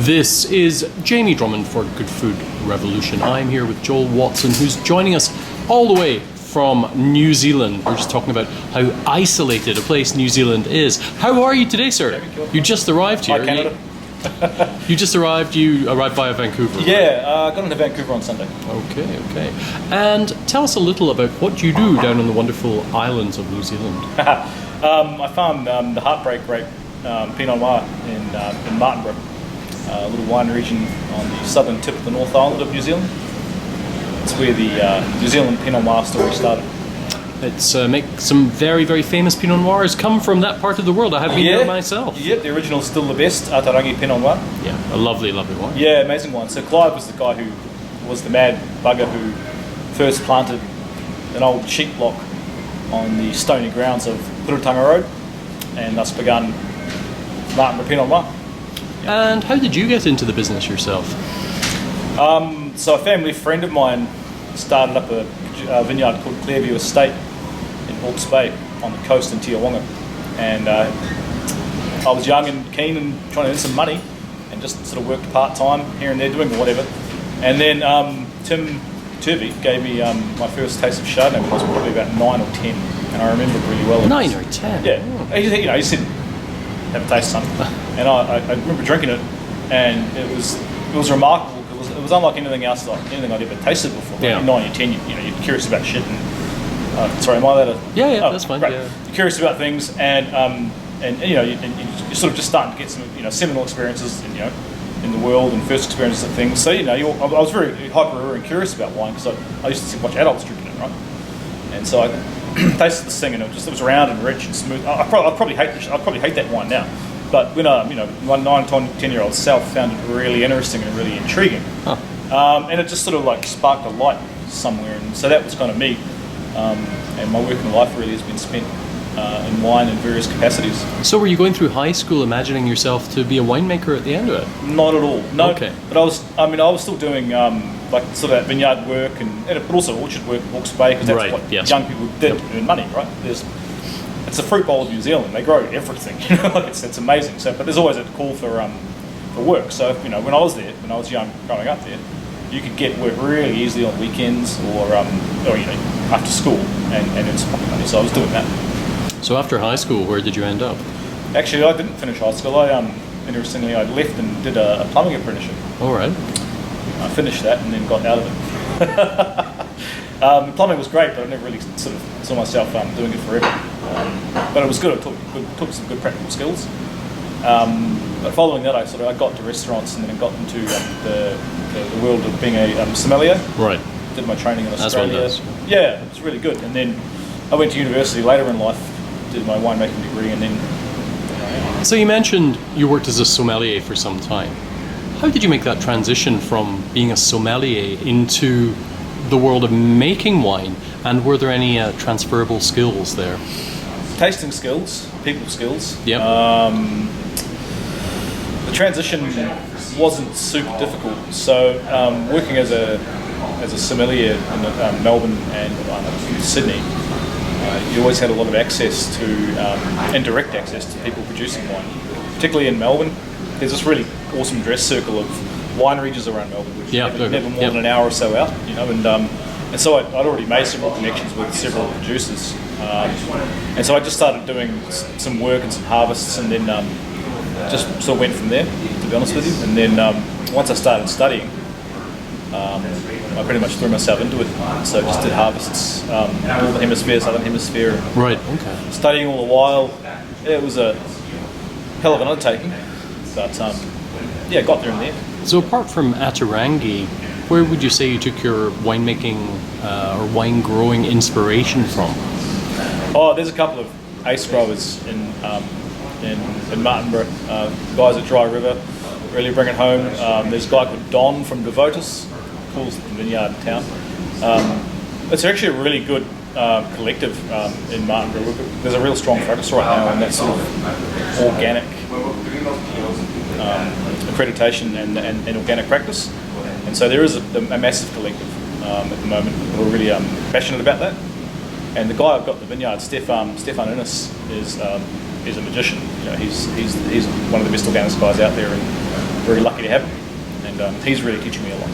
This is Jamie Drummond for Good Food Revolution. I'm here with Joel Watson, who's joining us all the way from New Zealand. We're just talking about how isolated a place New Zealand is. How are you today, sir? You just arrived here. Hi, Canada. You arrived via Vancouver. Yeah, got into Vancouver on Sunday. Okay. And tell us a little about what you do down on the wonderful islands of New Zealand. I farm the Heartbreak Grape Pinot Noir in Martinborough, a little wine region on the southern tip of the North Island of New Zealand. It's where the New Zealand Pinot Noir story started. It's make some very, very famous Pinot Noirs come from that part of the world. I have been there myself. Yeah, the original's still the best, Atarangi Pinot Noir. Yeah, a lovely, lovely wine. Yeah, amazing wine. So Clive was the guy who was the mad bugger who first planted an old sheep block on the stony grounds of Purutanga Road, and thus begun Martinborough Pinot Noir. Yeah. And how did you get into the business yourself? So a family friend of mine started up a vineyard called Clearview Estate in Hawke's Bay on the coast in Tiawonga, and I was young and keen and trying to earn some money and just sort of worked part-time here and there doing whatever, and then Tim Turvey gave me my first taste of Chardonnay when I was probably about 9 or 10, and I remember it really well. 9 or 10? Yeah. He said, have a taste, son. And I remember drinking it, and it was remarkable. It was unlike anything else, like anything I'd ever tasted before. Like in 9 or 10, you're curious about shit. And sorry, am I allowed to? Yeah, that's fine. Right. Yeah. You're curious about things, and you're sort of just starting to get some seminal experiences, in the world and first experiences of things. So I was very hyper and curious about wine because I used to watch adults drinking it, right? And so I tasted this thing, and it was round and rich and smooth. I'd probably hate that wine now. But when my 9, 10-year-old self found it really interesting and really intriguing, and it just sort of like sparked a light somewhere, and so that was kind of me. And my working life really has been spent in wine in various capacities. So were you going through high school imagining yourself to be a winemaker at the end of it? Not at all. No. Okay. But I was still doing like sort of that vineyard work but also orchard work at Hawke's Bay because that's what young people did to earn money, right? It's a fruit bowl of New Zealand. They grow everything. It's amazing. So, but there's always a call for work. So, when I was there, when I was young, growing up there, you could get work really easily on weekends or after school and earn some pocket money. So I was doing that. So after high school, where did you end up? Actually, I didn't finish high school. Interestingly, I left and did a plumbing apprenticeship. All right. I finished that and then got out of it. Plumbing was great, but I never really sort of saw myself doing it forever. But it was good. It took some good practical skills. But following that, I got to restaurants and then got into the world of being a sommelier. Right. Did my training in Australia. That's what it does. Yeah, it was really good. And then I went to university later in life, did my winemaking degree, and then. So you mentioned you worked as a sommelier for some time. How did you make that transition from being a sommelier into the world of making wine, and were there any transferable skills there? Tasting skills, people skills. Yep. The transition wasn't super difficult. So working as a sommelier in Melbourne and Sydney, you always had a lot of access to and direct access to people producing wine. Particularly in Melbourne, there's this really awesome dress circle of wine regions around Melbourne, which never more than an hour or so out, and so I'd already made several connections with several producers, and so I just started doing some work and some harvests, and then just sort of went from there, to be honest with you. And then once I started studying, I pretty much threw myself into it. So just did harvests, Northern Hemisphere, Southern Hemisphere. Right. Okay. Studying all the while. It was a hell of an undertaking, but got there in the end. So apart from Atarangi, where would you say you took your winemaking or wine growing inspiration from? Oh, there's a couple of ace growers in Martinborough, guys at Dry River really bring it home. There's a guy called Don from Devotus, calls the vineyard in town. It's actually a really good collective in Martinborough. There's a real strong focus right now on that sort of organic accreditation and organic practice, and so there is a massive collective at the moment who are really passionate about that. And the guy I've got in the vineyard, Stefan Innes, is a magician. He's one of the best organics guys out there, and very lucky to have him, and he's really teaching me a lot.